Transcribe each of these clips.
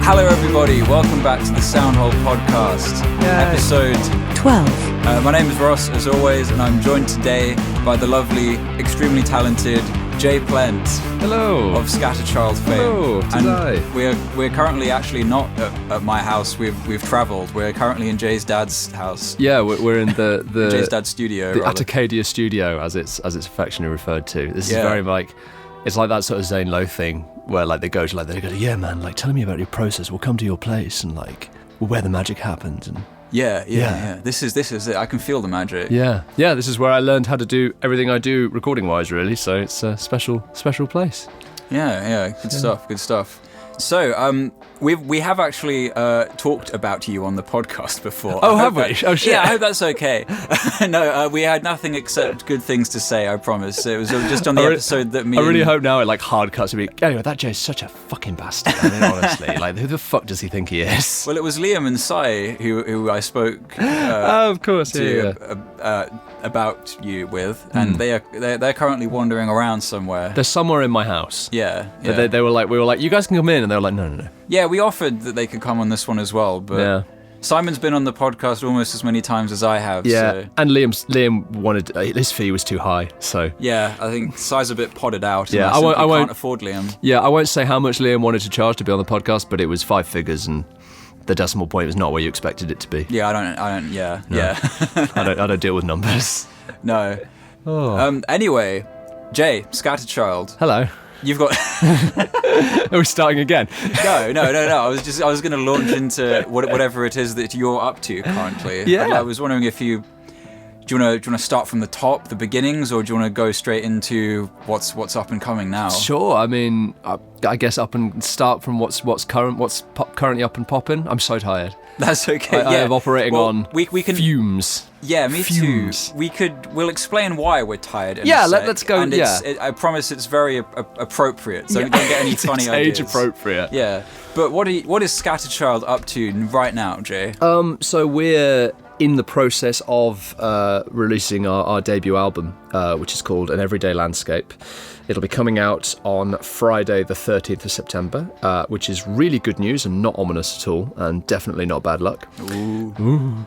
Hello everybody, welcome back to the Soundhole Podcast, episode 12. My name is Ross, as always, and I'm joined today by the lovely, extremely talented Plent. Hello. Of ScatterChild fame. Hello, and we're currently actually not at my house, we've travelled. We're currently in Jay's dad's house. Yeah, we're in the Jay's dad's studio. The Atacadia studio, as it's affectionately referred to. This is very like, it's like that sort of Zane Lowe thing, where like they go, yeah man, like tell me about your process, we'll come to your place and like where the magic happens. And yeah. This is it. I can feel the magic. Yeah, this is where I learned how to do everything I do recording wise, really, so it's a special place. Yeah, good stuff. So, we have actually talked about you on the podcast before. Oh, have we? Oh, shit. Yeah, I hope that's okay. No, we had nothing except good things to say, I promise. It was just on the episode that me I really hope now it like hard cuts to be, anyway, that Jay's such a fucking bastard. I mean, honestly, like who the fuck does he think he is? Well, it was Liam and Sai who I spoke of course, about you with, and they're currently wandering around somewhere. They're somewhere in my house. Yeah. They were like, we were like, you guys can come in, and they were like, no. Yeah, we offered that they could come on this one as well, but Simon's been on the podcast almost as many times as I have. Yeah, so. And Liam wanted, his fee was too high, so. Yeah, I think Sai's a bit potted out. Yeah, and I can't afford Liam. Yeah, I won't say how much Liam wanted to charge to be on the podcast, but it was 5 figures, and the decimal point was not where you expected it to be. Yeah, I don't deal with numbers. No. Oh. Anyway, Jay, ScatterChild. Hello. You've got. Are we starting again? No. I was going to launch into whatever it is that you're up to currently. Yeah. I was wondering if do you want to start from the top, the beginnings, or do you want to go straight into what's up and coming now? Sure. I mean, I guess up and start from what's currently up and popping. I'm so tired. That's okay. I am operating on we can, fumes. Yeah, me fumes. Too. We'll explain why we're tired. Let's go. And I promise it's very appropriate. So don't get any funny ideas. Age appropriate. Yeah, but what is ScatterChild up to right now, Jay? So we're in the process of releasing our debut album, which is called An Everyday Landscape. It'll be coming out on Friday the 13th of September, which is really good news and not ominous at all, and definitely not bad luck. Ooh.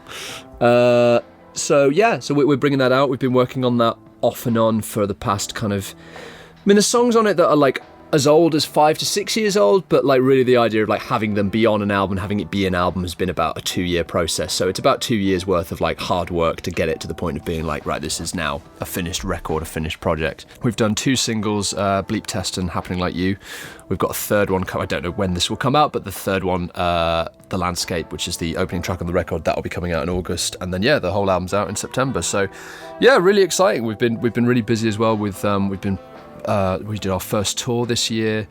So we're bringing that out. We've been working on that off and on for the past there's songs on it that are like as old as 5 to 6 years old, but like really the idea of like having them be on an album, having it be an album has been about a 2-year process. So it's about 2 years worth of like hard work to get it to the point of being like, right, this is now a finished record, a finished project. We've done 2 singles, Bleep Test and Happening Like You. We've got a third one, I don't know when this will come out, but the third one, The Landscape, which is the opening track on the record, that will be coming out in August. And then, the whole album's out in September. So, really exciting. We've been really busy as well with, we did our first tour this year,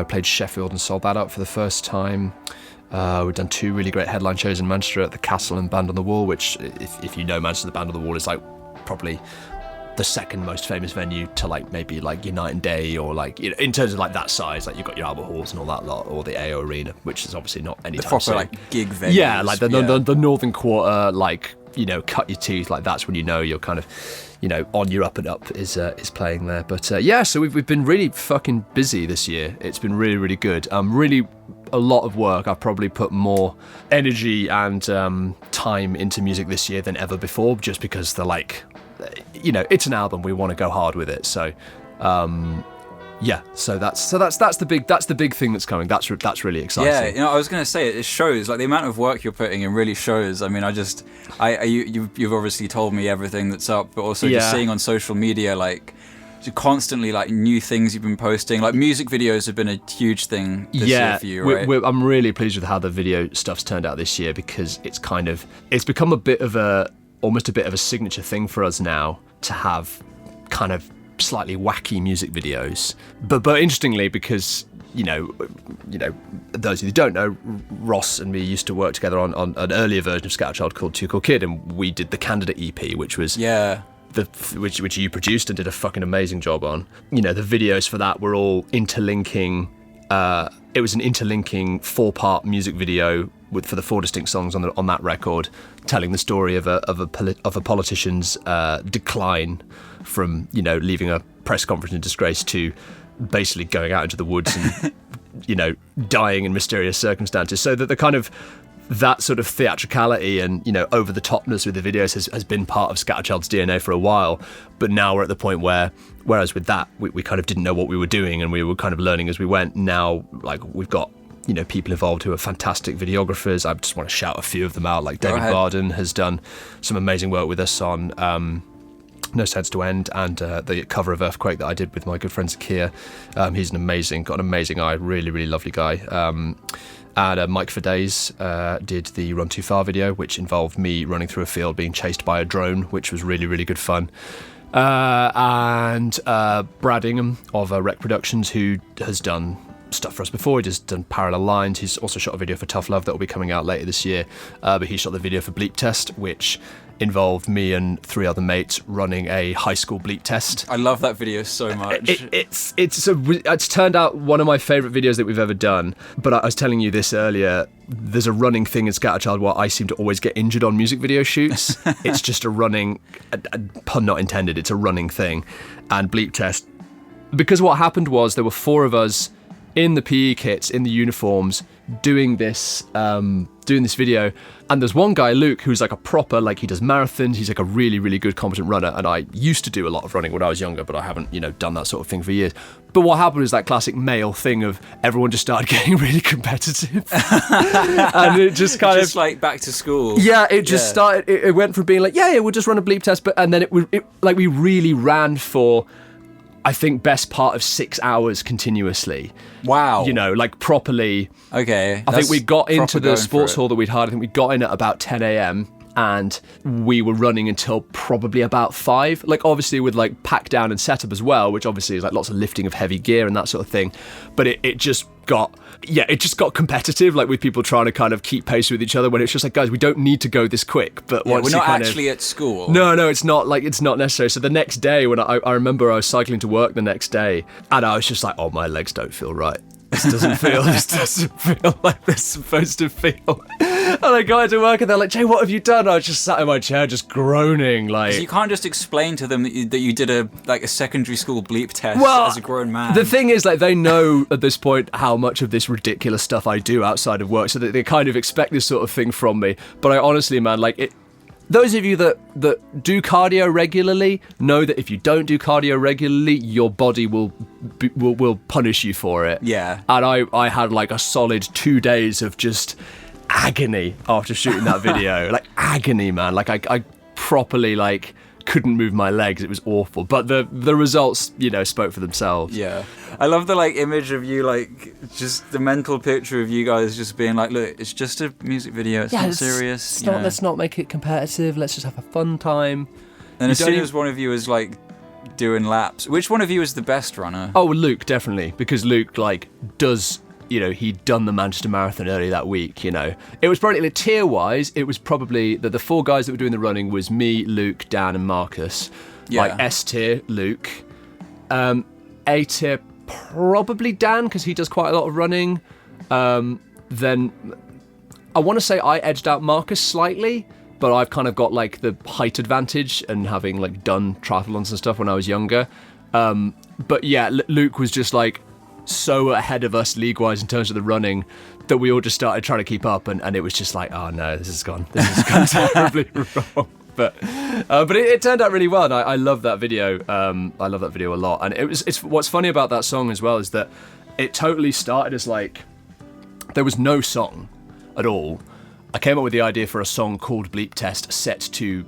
played Sheffield and sold that out for the first time. We've done 2 really great headline shows in Manchester at the Castle and Band on the Wall, which, if you know Manchester, the Band on the Wall is like probably the second most famous venue to like maybe like Unite and Day, or like, in terms of like that size, like you've got your Albert Halls and all that lot, or the AO Arena, which is obviously not any time soon. Like gig venues. Yeah, like the Northern Quarter, like, cut your teeth, like that's when you're kind of, on your up and up is playing there. But so we've been really fucking busy this year. It's been really, really good. Really a lot of work. I've probably put more energy and time into music this year than ever before, just because they're like, it's an album, we want to go hard with it. So so that's the big thing that's coming. That's really exciting. Yeah, I was going to say, it shows, like the amount of work you're putting in really shows. I mean, you've obviously told me everything that's up, but also just seeing on social media, like constantly like new things you've been posting. Like music videos have been a huge thing this year for you, right? I'm really pleased with how the video stuff's turned out this year, because it's become almost a bit of a signature thing for us now to have kind of slightly wacky music videos, but interestingly, because those of you who don't know, Ross and me used to work together on an earlier version of ScatterChild called Too Cool Kid, and we did the Candidate EP, which was which you produced and did a fucking amazing job on. The videos for that were all interlinking. It was an interlinking 4-part music video for the 4 distinct songs on that record, telling the story of a politician's decline from leaving a press conference in disgrace to basically going out into the woods and dying in mysterious circumstances. So that the kind of that sort of theatricality and over the topness with the videos has been part of ScatterChild's DNA for a while. But now we're at the point whereas with that we kind of didn't know what we were doing and we were kind of learning as we went. Now like we've got people involved who are fantastic videographers. I just want to shout a few of them out. Like David Barden has done some amazing work with us on No Sense to End and the cover of Earthquake that I did with my good friend Zakia. He's got an amazing eye, really, really lovely guy. And Mike for Days did the Run Too Far video, which involved me running through a field being chased by a drone, which was really, really good fun. And Brad Ingham of Rec Productions, who has done stuff for us before. He's just done Parallel Lines. He's also shot a video for Tough Love that will be coming out later this year. But he shot the video for Bleep Test, which involved me and 3 other mates running a high school bleep test. I love that video so much. It's turned out one of my favourite videos that we've ever done. But I was telling you this earlier, there's a running thing in ScatterChild where I seem to always get injured on music video shoots. It's just a running, pun not intended, it's a running thing. And bleep test, because what happened was there were 4 of us in the PE kits, in the uniforms, doing this video, and there's one guy, Luke, who's like a proper, like he does marathons, he's like a really, really good competent runner, and I used to do a lot of running when I was younger, but I haven't, done that sort of thing for years. But what happened was that classic male thing of everyone just started getting really competitive. And it just kind of like back to school. Yeah, it just started, it went from being like, yeah, we'll just run a bleep test, and then we really ran for, I think, best part of 6 hours continuously. Wow. Like properly. Okay. I think we got into the sports hall that we'd hired. I think we got in at about 10 a.m. and we were running until probably about 5. Like obviously with like pack down and setup as well, which obviously is like lots of lifting of heavy gear and that sort of thing. But it just got competitive, like with people trying to kind of keep pace with each other when it's just like, guys, we don't need to go this quick. But once we're not actually at school. No, it's not necessary. So the next day when I remember I was cycling to work the next day and I was just like, oh, my legs don't feel right. This doesn't feel like they're supposed to feel. And I got into work and they're like, Jay, what have you done? I was just sat in my chair just groaning. Like, so you can't just explain to them that you did a secondary school bleep test as a grown man. The thing is, like, they know at this point how much of this ridiculous stuff I do outside of work, so that they kind of expect this sort of thing from me. But I honestly, man, like, those of you that do cardio regularly know that if you don't do cardio regularly, your body will punish you for it. Yeah. And I had like a solid 2 days of just agony after shooting that video. Like agony, man. Like I properly like couldn't move my legs. It was awful. But the results, spoke for themselves. Yeah. I love the like image of you, like just the mental picture of you guys just being like, look, it's just a music video. It's not serious. Let's not make it competitive. Let's just have a fun time. And as soon as one of you is like doing laps, which one of you is the best runner? Oh, Luke, definitely, because Luke like does. He'd done the Manchester Marathon earlier that week, It was probably, like, tier-wise, it was probably the 4 guys that were doing the running was me, Luke, Dan, and Marcus. Yeah. Like, S-tier, Luke. A-tier, probably Dan, because he does quite a lot of running. Then, I want to say I edged out Marcus slightly, but I've kind of got, like, the height advantage and having, like, done triathlons and stuff when I was younger. But, yeah, Luke was just, like, so ahead of us league-wise in terms of the running that we all just started trying to keep up, and it was just like, oh no, this has gone terribly wrong. But it turned out really well, and I love that video. I love that video a lot, and it's what's funny about that song as well is that it totally started as like there was no song at all. I came up with the idea for a song called Bleep Test set to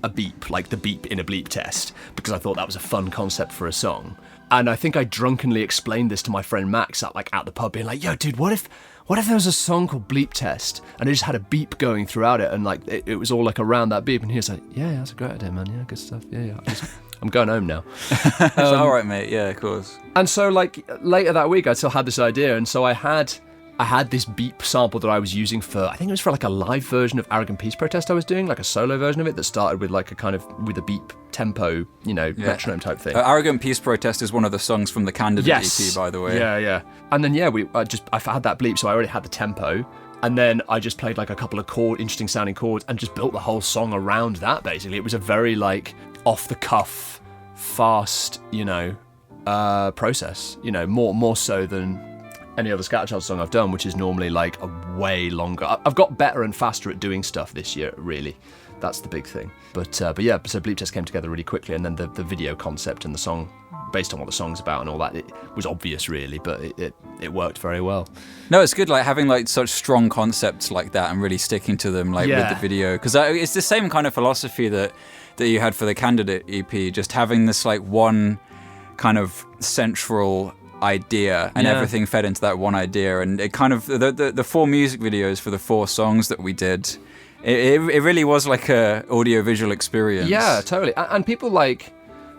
a beep, like the beep in a bleep test, because I thought that was a fun concept for a song. And I think I drunkenly explained this to my friend Max at the pub, being like, yo, dude, what if there was a song called Bleep Test and it just had a beep going throughout it, and like it was all like around that beep? And he was like, yeah, that's a great idea, man. Yeah, good stuff. Yeah. I'm going home now. It's all right, mate. Yeah, of course. And so like later that week, I still had this idea, and so I had this beep sample that I was using for, I think it was for like a live version of Arrogant Peace Protest I was doing, like a solo version of it that started with like a kind of, with a beep tempo, metronome type thing. Arrogant Peace Protest is one of the songs from the Candidate EP, by the way. Yeah. And then, I had that bleep, so I already had the tempo. And then I just played like a couple of interesting sounding chords and just built the whole song around that, basically. It was a very like off the cuff, fast, process, more so than any other ScatterChild song I've done, which is normally like a way longer. I've got better and faster at doing stuff this year, really. That's the big thing. But yeah, so Bleep Test came together really quickly, and then the video concept and the song, based on what the song's about and all that, it was obvious really, but it worked very well. No, it's good, like having like such strong concepts like that and really sticking to them, like with the video, because it's the same kind of philosophy that you had for the Candidate EP, just having this like one kind of central idea and everything fed into that one idea, and it kind of the 4 music videos for the 4 songs that we did. It really was like a audio-visual experience. Yeah, totally. And people like,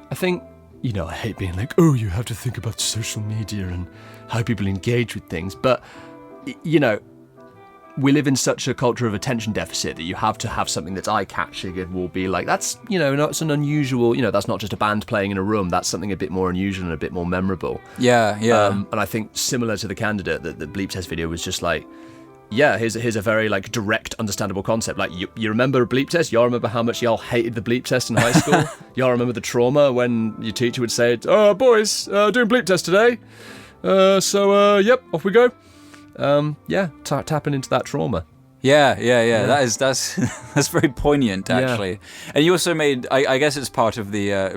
I think, you know, I hate being like, oh, you have to think about social media and how people engage with things. But, you know, we live in such a culture of attention deficit that you have to have something that's eye-catching and will be like, that's, you know, it's an unusual, you know, that's not just a band playing in a room. That's something a bit more unusual and a bit more memorable. Yeah. And I think similar to the Candidate, the Bleep Test video was just like, yeah, here's a very like direct, understandable concept. Like you remember a bleep test? Y'all remember how much y'all hated the bleep test in high school? Y'all remember the trauma when your teacher would say, "Oh, boys, doing bleep test today. Yep, off we go." Tapping into that trauma. Yeah. That's that's very poignant, actually. Yeah. And you also made, I guess it's part of the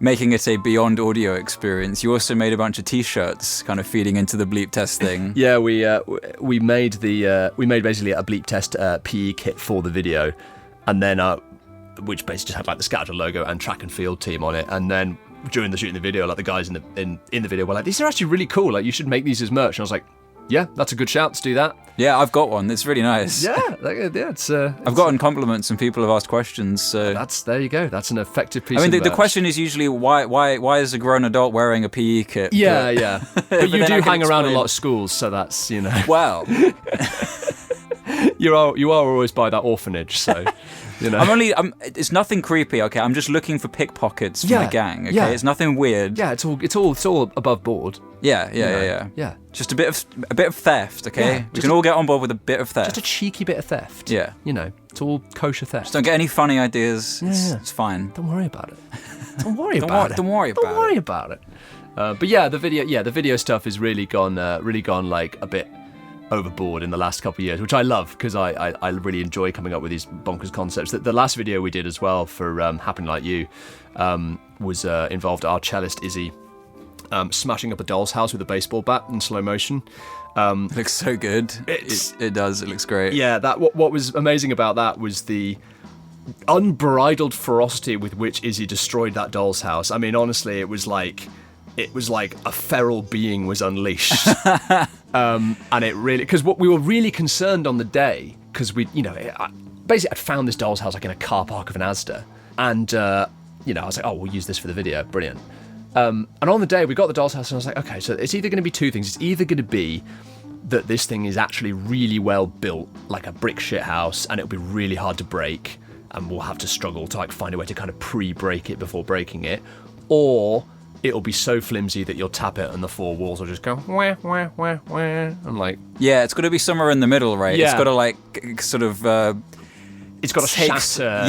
making it a beyond audio experience. You also made a bunch of T-shirts, kind of feeding into the Bleep Test thing. Yeah, we made basically a Bleep Test PE kit for the video, and then which basically just had like the ScatterChild logo and track and field team on it. And then during the shooting the video, like the guys in the video were like, "These are actually really cool. Like you should make these as merch." And I was like, "Yeah, that's a good shout. Let's do that." Yeah, I've got one. It's really nice. Yeah, it's. I've gotten compliments and people have asked questions. So there you go. That's an effective piece. I mean, of the question is usually why is a grown adult wearing a PE kit? Yeah. But you do hang around a lot of schools, so that's, you know. Well, you are always by that orphanage, so. You know. It's nothing creepy, okay? I'm just looking for pickpockets from the gang, okay? Yeah. It's nothing weird. Yeah, it's all above board. Yeah. Just a bit of theft, okay? Yeah, we can all get on board with a bit of theft. Just a cheeky bit of theft. Yeah. You know, it's all kosher theft. Just don't get any funny ideas. It's fine. Don't worry about it. Don't worry about it. But yeah, the video stuff has really gone like a bit overboard in the last couple of years, which I love because I really enjoy coming up with these bonkers concepts. The last video we did as well for Happen Like You was involved our cellist Izzy smashing up a doll's house with a baseball bat in slow motion. It looks so good. It does. It looks great. Yeah, what was amazing about that was the unbridled ferocity with which Izzy destroyed that doll's house. I mean, honestly, it was like a feral being was unleashed. And it really, because what we were really concerned on the day, because basically I'd found this doll's house like in a car park of an Asda, and I was like, oh, we'll use this for the video, brilliant. And on the day we got the doll's house, and I was like, okay, so it's either going to be two things. It's either going to be that this thing is actually really well built, like a brick shit house, and it'll be really hard to break, and we'll have to struggle to like find a way to kind of pre-break it before breaking it, or it'll be so flimsy that you'll tap it and the 4 walls will just go wah, wah, wah, wah. And like, yeah, it's got to be somewhere in the middle, right? Yeah. It's got to like sort of it's got to shatter.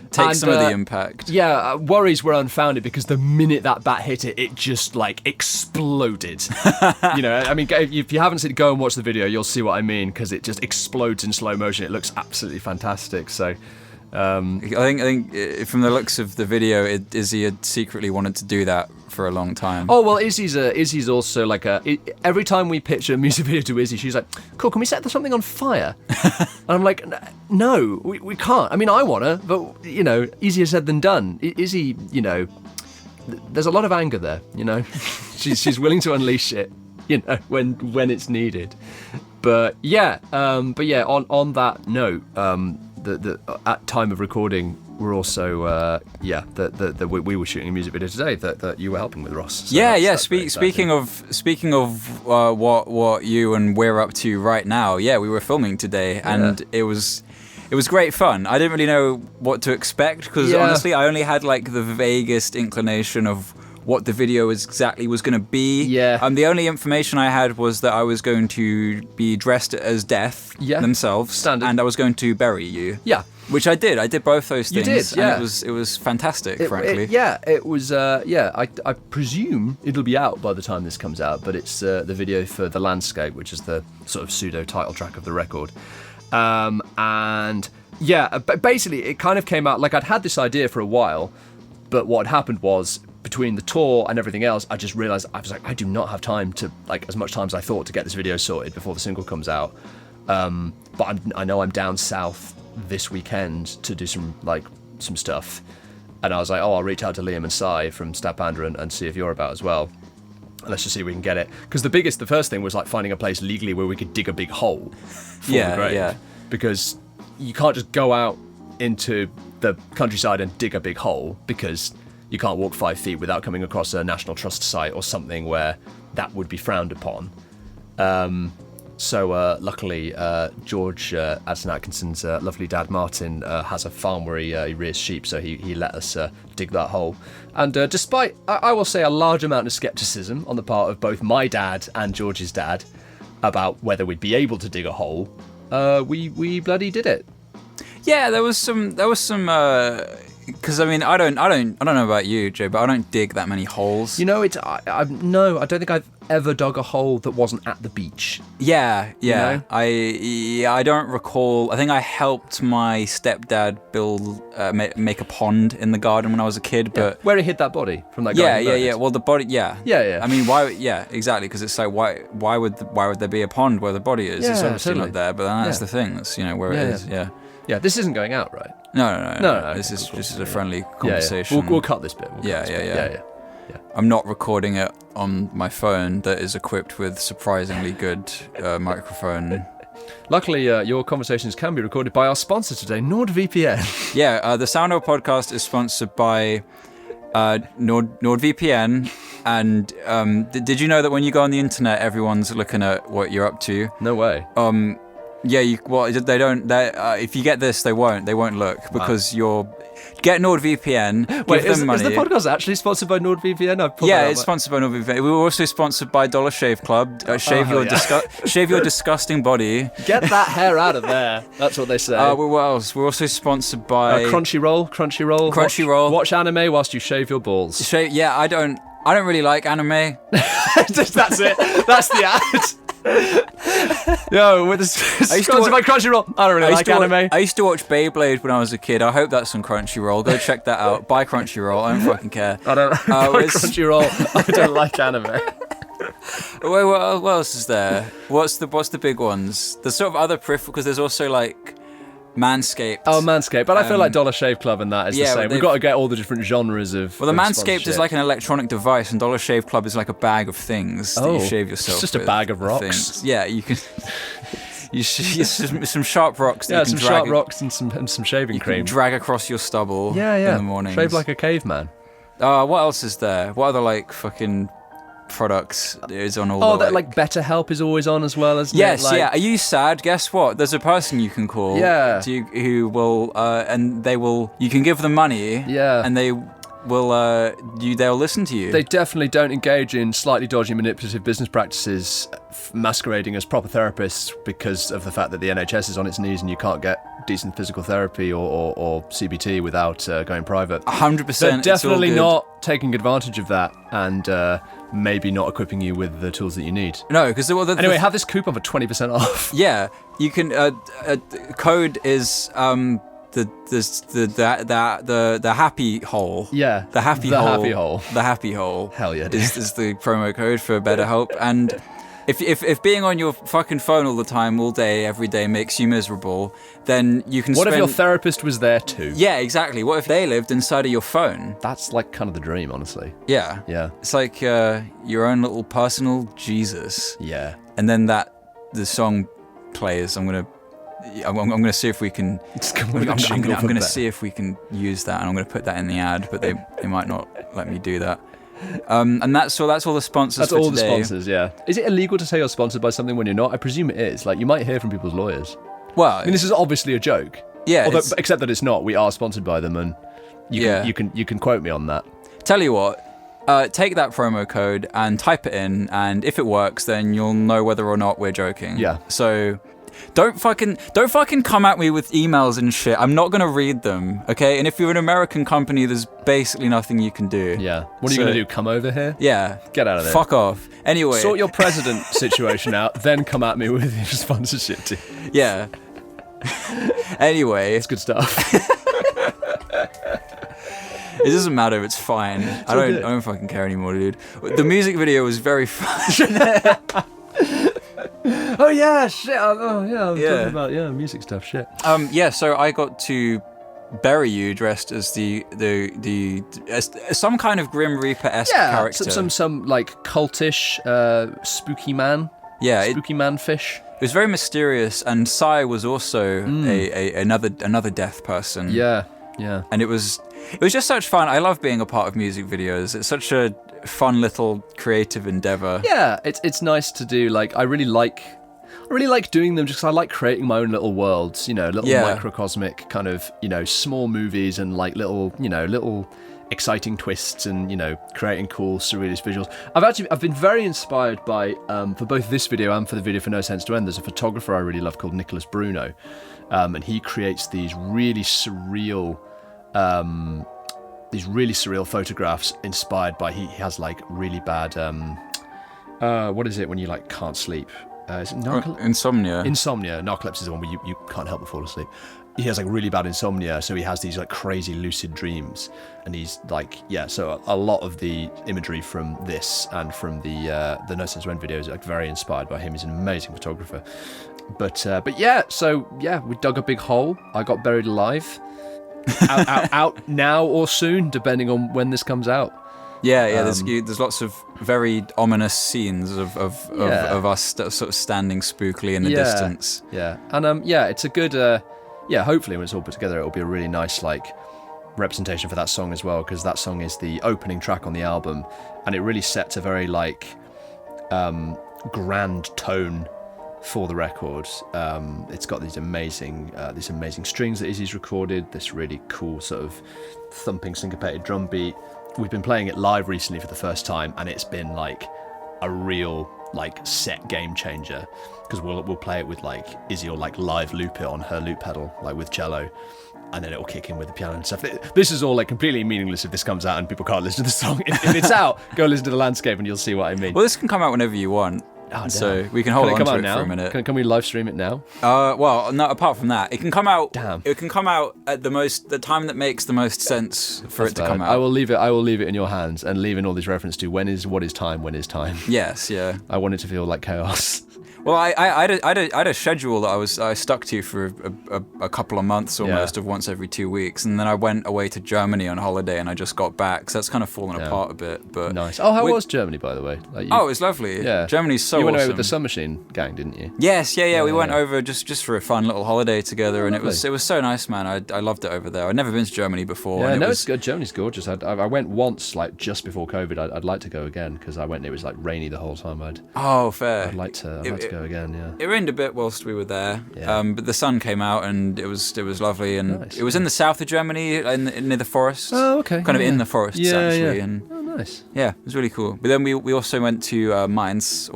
Take some of the impact. Yeah, worries were unfounded because the minute that bat hit it, it just like exploded. I mean, if you haven't seen it, go and watch the video. You'll see what I mean, because it just explodes in slow motion. It looks absolutely fantastic. So. I think from the looks of the video, Izzy had secretly wanted to do that for a long time. Oh well, Izzy's also like every time we pitch a music video to Izzy, she's like, "Cool, can we set something on fire?" And I'm like, "No, we can't. I mean, I wanna, but easier said than done." Izzy, there's a lot of anger there. She's willing to unleash it, when it's needed. But yeah, on that note, the at time of recording, we're also we were shooting a music video today that you were helping with, Ross. So Speaking of what you and we're up to right now, we were filming today, and it was great fun. I didn't really know what to expect because honestly, I only had like the vaguest inclination of what the video exactly was going to be. Yeah. The only information I had was that I was going to be dressed as Death themselves, standard, and I was going to bury you. Yeah. Which I did. I did both those You things. did, yeah. And it was fantastic, frankly. It was. I presume it'll be out by the time this comes out, but it's the video for The Landscape, which is the sort of pseudo title track of the record. Basically, it kind of came out like I'd had this idea for a while, but what had happened was between the tour and everything else, I just realised I was like, I do not have time to as much time as I thought to get this video sorted before the single comes out. But I know I'm down south this weekend to do some stuff, and I was like, I'll reach out to Liam and Sai from Stab Panda and see if you're about as well. And let's just see if we can get it, because the first thing was like finding a place legally where we could dig a big hole for the grave, because you can't just go out into the countryside and dig a big hole, because you can't walk 5 feet without coming across a National Trust site or something where that would be frowned upon. So luckily, George Adson Atkinson's lovely dad Martin has a farm where he rears sheep, so he let us dig that hole. And despite, I will say, a large amount of scepticism on the part of both my dad and George's dad about whether we'd be able to dig a hole, we bloody did it. Yeah, there was some. Because I mean, I don't know about you, Joe, but I don't dig that many holes. You know, I don't think I've ever dug a hole that wasn't at the beach. Yeah. You know? I don't recall. I think I helped my stepdad build make a pond in the garden when I was a kid, but where he hid that body from that guy. Yeah. Well, the body, yeah. I mean, why? Yeah, exactly. Because it's like, why would there be a pond where the body is? It's obviously not there, but that's the thing. That's where it is. Yeah. Yeah, this isn't going out, right? No. This is a friendly conversation. Yeah. We'll cut this bit. Yeah. I'm not recording it on my phone that is equipped with surprisingly good microphone. Luckily, your conversations can be recorded by our sponsor today, NordVPN. Yeah, the Soundhole podcast is sponsored by NordVPN. And did you know that when you go on the internet, everyone's looking at what you're up to? No way. Yeah, they don't. If you get this, they won't look, because get NordVPN. Wait, give them money. Is the podcast actually sponsored by NordVPN? It's sponsored by NordVPN. We were also sponsored by Dollar Shave Club. Shave your disgusting body. Get that hair out of there. That's what they say. What else? We're also sponsored by Crunchyroll. Watch anime whilst you shave your balls. I don't really like anime. That's it. That's the ad. Sponsored by Crunchyroll. I don't really like anime. I used to watch Beyblade when I was a kid. I hope that's on Crunchyroll. Go check that out. Buy Crunchyroll. I don't fucking care. I don't Crunchyroll. I don't like anime. Wait, what else is there? What's the big ones? There's sort of other peripheral, because there's also like Manscaped. Oh, Manscaped. But I feel like Dollar Shave Club and that is the same. We've got to get all the different genres of. Well, the Manscaped is like an electronic device, and Dollar Shave Club is like a bag of things that you shave yourself. It's just with, a bag of rocks. Things. Yeah, you can. Some sharp rocks. That you can sharp rocks and some shaving cream. Can drag across your stubble. In the morning. Shave like a caveman. What else is there? What other fucking products is on all that BetterHelp is always on as well, isn't it? Yes, Are you sad? Guess what? There's a person you can call. Who will you can give them money. And they will they'll listen to you. They definitely don't engage in slightly dodgy manipulative business practices masquerading as proper therapists because of the fact that the NHS is on its knees and you can't get decent physical therapy or CBT without going private. 100%. They're definitely not taking advantage of that and maybe not equipping you with the tools that you need. No, because anyway, have this coupon for 20% off. Yeah, you can. Code is the happy hole. Yeah, the happy hole. The happy hole. Hell yeah, is the promo code for BetterHelp. And if being on your fucking phone all the time, all day, every day makes you miserable, then you can. What if your therapist was there too? Yeah, exactly. What if they lived inside of your phone? That's like kind of the dream, honestly. Yeah. It's like your own little personal Jesus. Yeah. And then the song plays. I'm gonna see if we can. I'm gonna see if we can use that, and I'm gonna put that in the ad, but they might not let me do that. And that's all the sponsors. That's for all today. the sponsors. Yeah. Is it illegal to say you're sponsored by something when you're not? I presume it is. Like, you might hear from people's lawyers. Well, I mean, this is obviously a joke. Yeah. Except that it's not. We are sponsored by them, and you can quote me on that. Tell you what. Take that promo code and type it in, and if it works, then you'll know whether or not we're joking. Yeah. So Don't fucking come at me with emails and shit. I'm not gonna read them, okay? And if you're an American company, there's basically nothing you can do. Yeah. What are you gonna do? Come over here? Yeah. Get out of there. Fuck off. Anyway. Sort your president situation out, then come at me with your sponsorship too. Yeah. Anyway. It's good stuff. It doesn't matter, it's fine. I don't fucking care anymore, dude. The music video was very fun. Oh yeah, shit. I'm talking about music stuff, shit. So I got to bury you dressed as as some kind of Grim Reaper-esque character. Some like cultish spooky man. Yeah, spooky man fish. It was very mysterious, and Sai was also another death person. Yeah. And it was just such fun. I love being a part of music videos. It's such a fun little creative endeavor. Yeah, it's nice to do. Like I really like doing them just 'cause I like creating my own little worlds, little microcosmic kind of, small movies and like little exciting twists and, creating cool surrealist visuals. I've been very inspired by, for both this video and for the video for No Sense to End, there's a photographer I really love called Nicholas Bruno. And he creates these really surreal photographs inspired by, he has like really bad, what is it when you like can't sleep? Is it insomnia? Insomnia. Narcolepsy is the one where you can't help but fall asleep. He has like really bad insomnia, so he has these like crazy lucid dreams, and he's like, so a lot of the imagery from this and from the No Sense to End videos are like very inspired by him. He's an amazing photographer. But we dug a big hole. I got buried alive. out now or soon, depending on when this comes out. There's lots of very ominous scenes of us sort of standing spookily in the distance. Yeah, and it's a good. Hopefully when it's all put together, it'll be a really nice like representation for that song as well, because that song is the opening track on the album, and it really sets a very like grand tone for the record. It's got these amazing strings that Izzy's recorded, this really cool sort of thumping syncopated drum beat. We've been playing it live recently for the first time, and it's been like a real like set game changer, because we'll play it with like Izzy will like live loop it on her loop pedal like with cello, and then it'll kick in with the piano and stuff. This is all like completely meaningless if this comes out and people can't listen to the song. If it's out, go listen to the landscape and you'll see what I mean. Well, this can come out whenever you want. Oh, so we can hold on to it for a minute. Can we live stream it now? Well, no. Apart from that, it can come out. Damn. It can come out at the time that makes the most sense for it to come out. I will leave it in your hands, and leave in all these reference to when is time. Yes, yeah. I want it to feel like chaos. Well, I had a schedule that I stuck to for a couple of months almost, of once every 2 weeks, and then I went away to Germany on holiday, and I just got back, so that's kind of fallen apart a bit. But nice. Oh, how was Germany, by the way? It was lovely. Yeah, Germany's so awesome. You went away with the Sun Machine gang, didn't you? Yes, yeah. We went over just for a fun little holiday together, and it was so nice, man. I loved it over there. I'd never been to Germany before. Yeah, it's good. Germany's gorgeous. I went once, like just before COVID. I'd like to go again, because I went and it was like rainy the whole time. Fair. I'd like to go again. Yeah. It rained a bit whilst we were there, but the sun came out and it was lovely, and nice. It was in the south of Germany, near the forest. Oh, okay. Kind of in the forests, actually. Yeah. And oh, nice. Yeah, it was really cool. But then we also went to Mainz.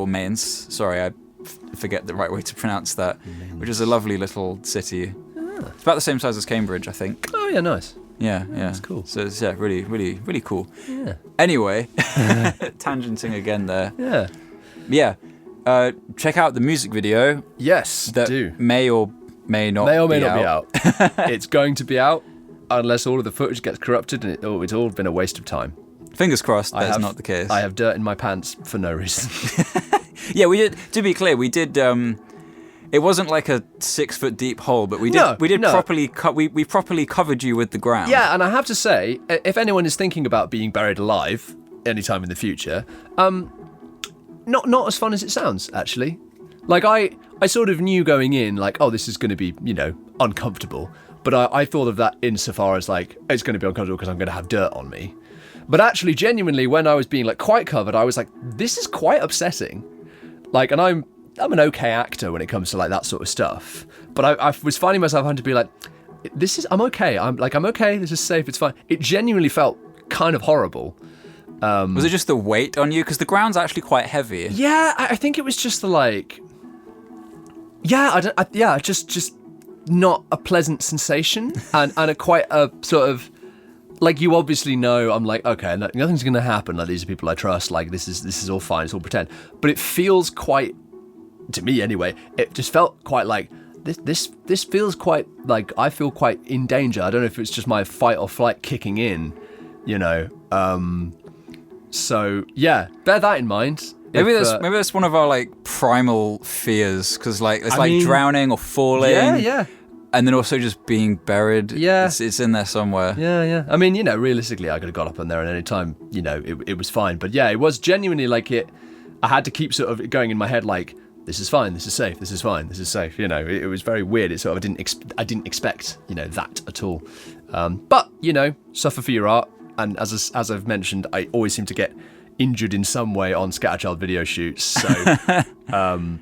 Sorry, I forget the right way to pronounce that. Which is a lovely little city. Ah. It's about the same size as Cambridge, I think. Oh yeah, nice. Yeah. That's cool. So it's really, really, really cool. Yeah. Anyway, tangenting again there. Yeah. Yeah. Check out the music video. Yes, that do. May or may not be out. It's going to be out unless all of the footage gets corrupted and it's all been a waste of time. Fingers crossed that's not the case. I have dirt in my pants for no reason. Yeah, we did. To be clear, we did. It wasn't like a 6 foot deep hole, but we did properly. We properly covered you with the ground. Yeah, and I have to say, if anyone is thinking about being buried alive anytime in the future, not as fun as it sounds, actually. Like, I sort of knew going in, like, oh, this is going to be, uncomfortable. But I thought of that insofar as, like, it's going to be uncomfortable because I'm going to have dirt on me. But actually, genuinely, when I was being, like, quite covered, I was like, this is quite upsetting. Like, and I'm an okay actor when it comes to, like, that sort of stuff. But I was finding myself having to be like, I'm okay. I'm okay. This is safe. It's fine. It genuinely felt kind of horrible. Was it just the weight on you? Because the ground's actually quite heavy. Yeah, I think it was just the, like... Just not a pleasant sensation, and a quite a sort of, like, you obviously know, I'm like, okay, nothing's going to happen. Like, these are people I trust. Like, this is all fine. It's all pretend. But it feels quite, to me anyway, it just felt quite like, this feels quite like I feel quite in danger. I don't know if it's just my fight or flight kicking in, you know. So yeah, bear that in mind. Maybe that's one of our like primal fears, because like it's like drowning or falling. Yeah. And then also just being buried. Yeah. It's in there somewhere. Yeah. I mean, you know, realistically, I could have got up on there at any time. You know, it was fine. But yeah, it was genuinely like it. I had to keep sort of going in my head like, this is fine, this is safe, this is fine, this is safe. You know, it was very weird. It sort of I didn't expect, you know, that at all. But you know, suffer for your art. And as I've mentioned, I always seem to get injured in some way on ScatterChild video shoots. So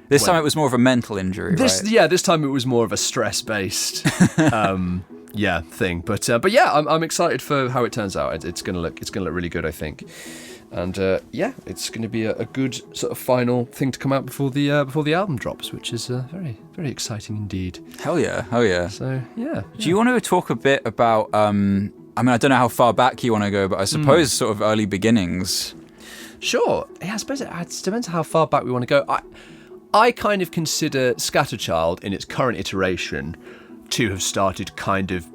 this time it was more of a mental injury, right? Yeah, this time it was more of a stress-based thing. But yeah, I'm excited for how it turns out. It's gonna look really good, I think. And it's going to be a good sort of final thing to come out before the album drops, which is very, very exciting indeed. Hell yeah. So yeah. Do you want to talk a bit about? I mean, I don't know how far back you want to go, but I suppose sort of early beginnings. Sure. Yeah, I suppose it depends how far back we want to go. I kind of consider ScatterChild in its current iteration to have started kind of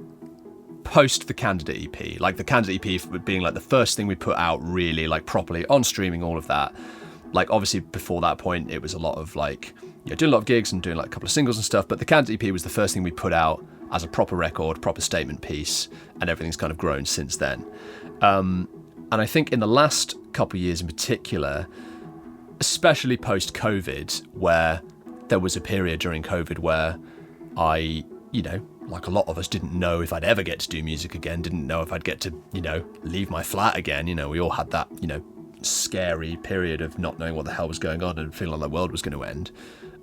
post the Candidate EP. Like the Candidate EP being like the first thing we put out really like properly on streaming, all of that. Like obviously before that point it was a lot of like, you know, doing a lot of gigs and doing like a couple of singles and stuff, but the Candidate EP was the first thing we put out as a proper record, proper statement piece, and everything's kind of grown since then. And I think in the last couple of years in particular, especially post-COVID, where there was a period during COVID where I, you know, like a lot of us didn't know if I'd ever get to do music again, didn't know if I'd get to, you know, leave my flat again. You know, we all had that, you know, scary period of not knowing what the hell was going on and feeling like the world was going to end.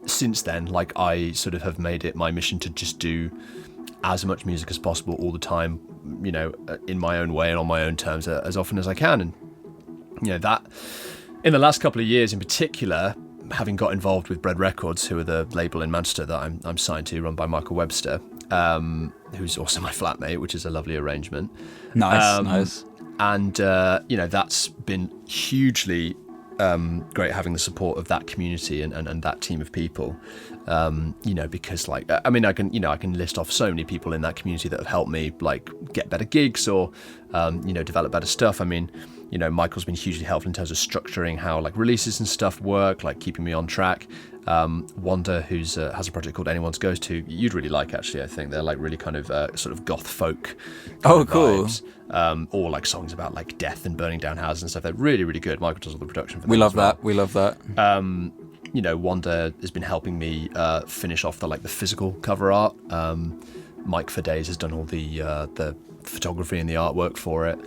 Since then, like I sort of have made it my mission to just do as much music as possible all the time, you know, in my own way and on my own terms as often as I can. And, you know, that in the last couple of years in particular, having got involved with Bread Records, who are the label in Manchester that I'm signed to, run by Michael Webster, who's also my flatmate, which is a lovely arrangement. Nice. And, you know, that's been hugely great having the support of that community and that team of people, you know, because like, I mean, I can list off so many people in that community that have helped me like get better gigs or, you know, develop better stuff. I mean, you know, Michael's been hugely helpful in terms of structuring how like releases and stuff work, like keeping me on track. Wanda, who's has a project called Anyone's Ghost, who you'd really like, actually. I think they're like really kind of sort of goth folk cool vibes, or like songs about like death and burning down houses and stuff. They're really, really good. Michael does all the production for them. We love that. You know, Wanda has been helping me finish off the physical cover art. Mike for Days has done all the photography and the artwork for it.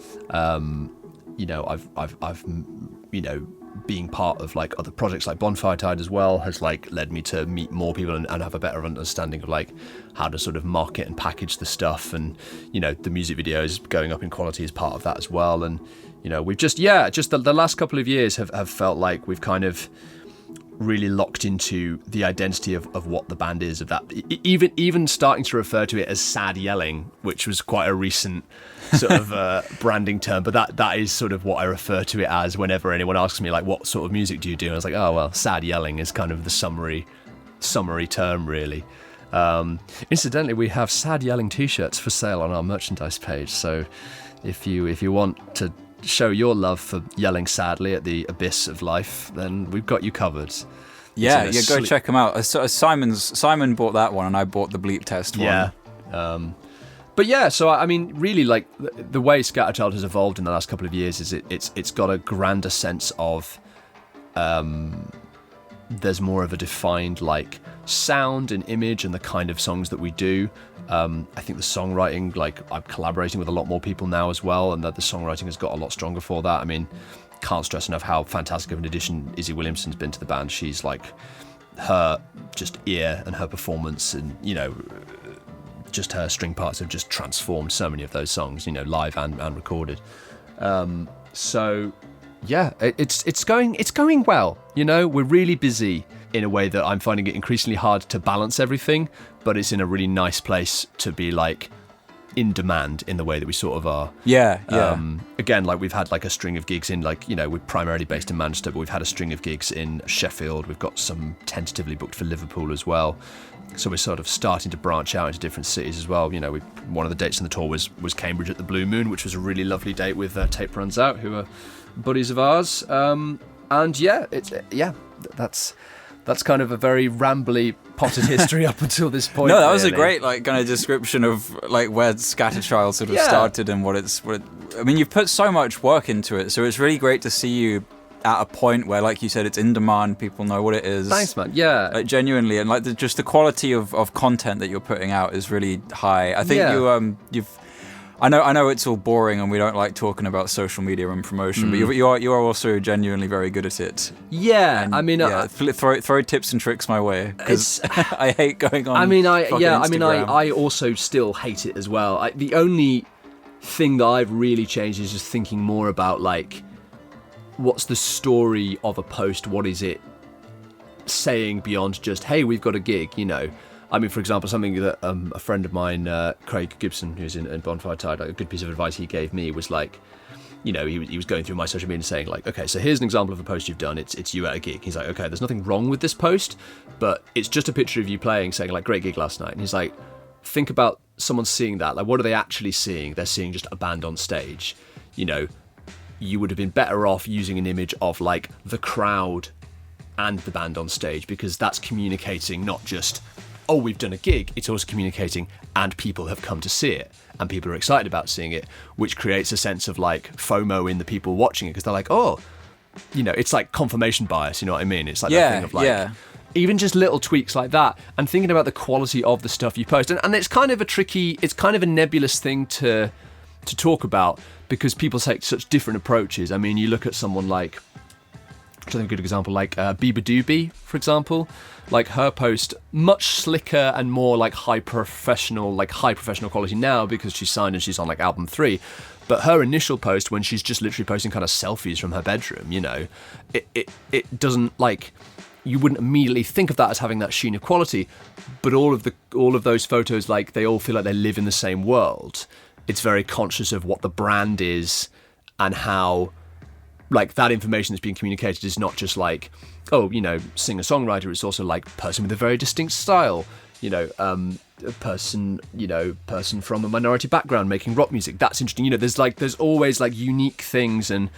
You know, I've you know, being part of like other projects like Bonfire Tide as well has like led me to meet more people and have a better understanding of like how to sort of market and package the stuff. And, you know, the music videos going up in quality is part of that as well. And, you know, we've just the last couple of years have felt like we've kind of really locked into the identity of what the band is, of that, even starting to refer to it as sad yelling, which was quite a recent sort of branding term, but that is sort of what I refer to it as whenever anyone asks me like, what sort of music do you do? And I was like, oh well, sad yelling is kind of the summary term really. Incidentally, we have sad yelling t-shirts for sale on our merchandise page, so if you want to show your love for yelling sadly at the abyss of life, then we've got you covered. Yeah, go check them out. Simon bought that one and I bought the Bleep Test one. Yeah. But yeah, so I mean, really, like the way ScatterChild has evolved in the last couple of years is it's got a grander sense of there's more of a defined like sound and image and the kind of songs that we do. I think the songwriting, like I'm collaborating with a lot more people now as well, and that the songwriting has got a lot stronger for that. I mean, can't stress enough how fantastic of an addition Izzy Williamson's been to the band. She's like, her just ear and her performance and, you know, just her string parts have just transformed so many of those songs, you know, live and recorded. So yeah, it's going well. You know, we're really busy in a way that I'm finding it increasingly hard to balance everything, but it's in a really nice place to be like in demand in the way that we sort of are. Yeah. Again, like we've had like a string of gigs in, like, you know, we're primarily based in Manchester, but we've had a string of gigs in Sheffield. We've got some tentatively booked for Liverpool as well. So we're sort of starting to branch out into different cities as well. You know, one of the dates on the tour was Cambridge at the Blue Moon, which was a really lovely date with Tape Runs Out, who are buddies of ours. And yeah, that's kind of a very rambly potted history up until this point. No, that was a great like kind of description of like where ScatterChild sort of started and I mean, you've put so much work into it, so it's really great to see you at a point where, like you said, it's in demand, people know what it is. Thanks, man. Yeah. Like, genuinely, and like just the quality of content that you're putting out is really high. I think I know it's all boring and we don't like talking about social media and promotion, but you are also genuinely very good at it. Yeah, and, I mean, throw tips and tricks my way, because I hate going on. I also still hate it as well. The only thing that I've really changed is just thinking more about like, what's the story of a post? What is it saying beyond just, hey, we've got a gig, you know? I mean, for example, something that a friend of mine, Craig Gibson, who's in Bonfire Tide, like a good piece of advice he gave me was like, you know, he was going through my social media and saying like, okay, so here's an example of a post you've done. It's you at a gig. He's like, okay, there's nothing wrong with this post, but it's just a picture of you playing, saying like, great gig last night. And he's like, think about someone seeing that. Like, what are they actually seeing? They're seeing just a band on stage. You know, you would have been better off using an image of like the crowd and the band on stage, because that's communicating not just, oh, we've done a gig, it's also communicating and people have come to see it and people are excited about seeing it, which creates a sense of like FOMO in the people watching it, because they're like, oh, you know, it's like confirmation bias, you know what I mean? It's like that thing of like, even just little tweaks like that, and thinking about the quality of the stuff you post. And it's kind of a nebulous thing to talk about, because people take such different approaches. I mean, you look at someone like, I think a good example, like Biba Doobie, for example. Like her post, much slicker and more like high professional quality now, because she's signed and she's on like album 3. But her initial post, when she's just literally posting kind of selfies from her bedroom, you know, it doesn't like, you wouldn't immediately think of that as having that sheen of quality. But all of those photos, like, they all feel like they live in the same world. It's very conscious of what the brand is and how, like, that information that's being communicated is not just like, oh, you know, singer-songwriter. It's also like person with a very distinct style, you know, a person from a minority background making rock music. That's interesting. You know, there's always like unique things and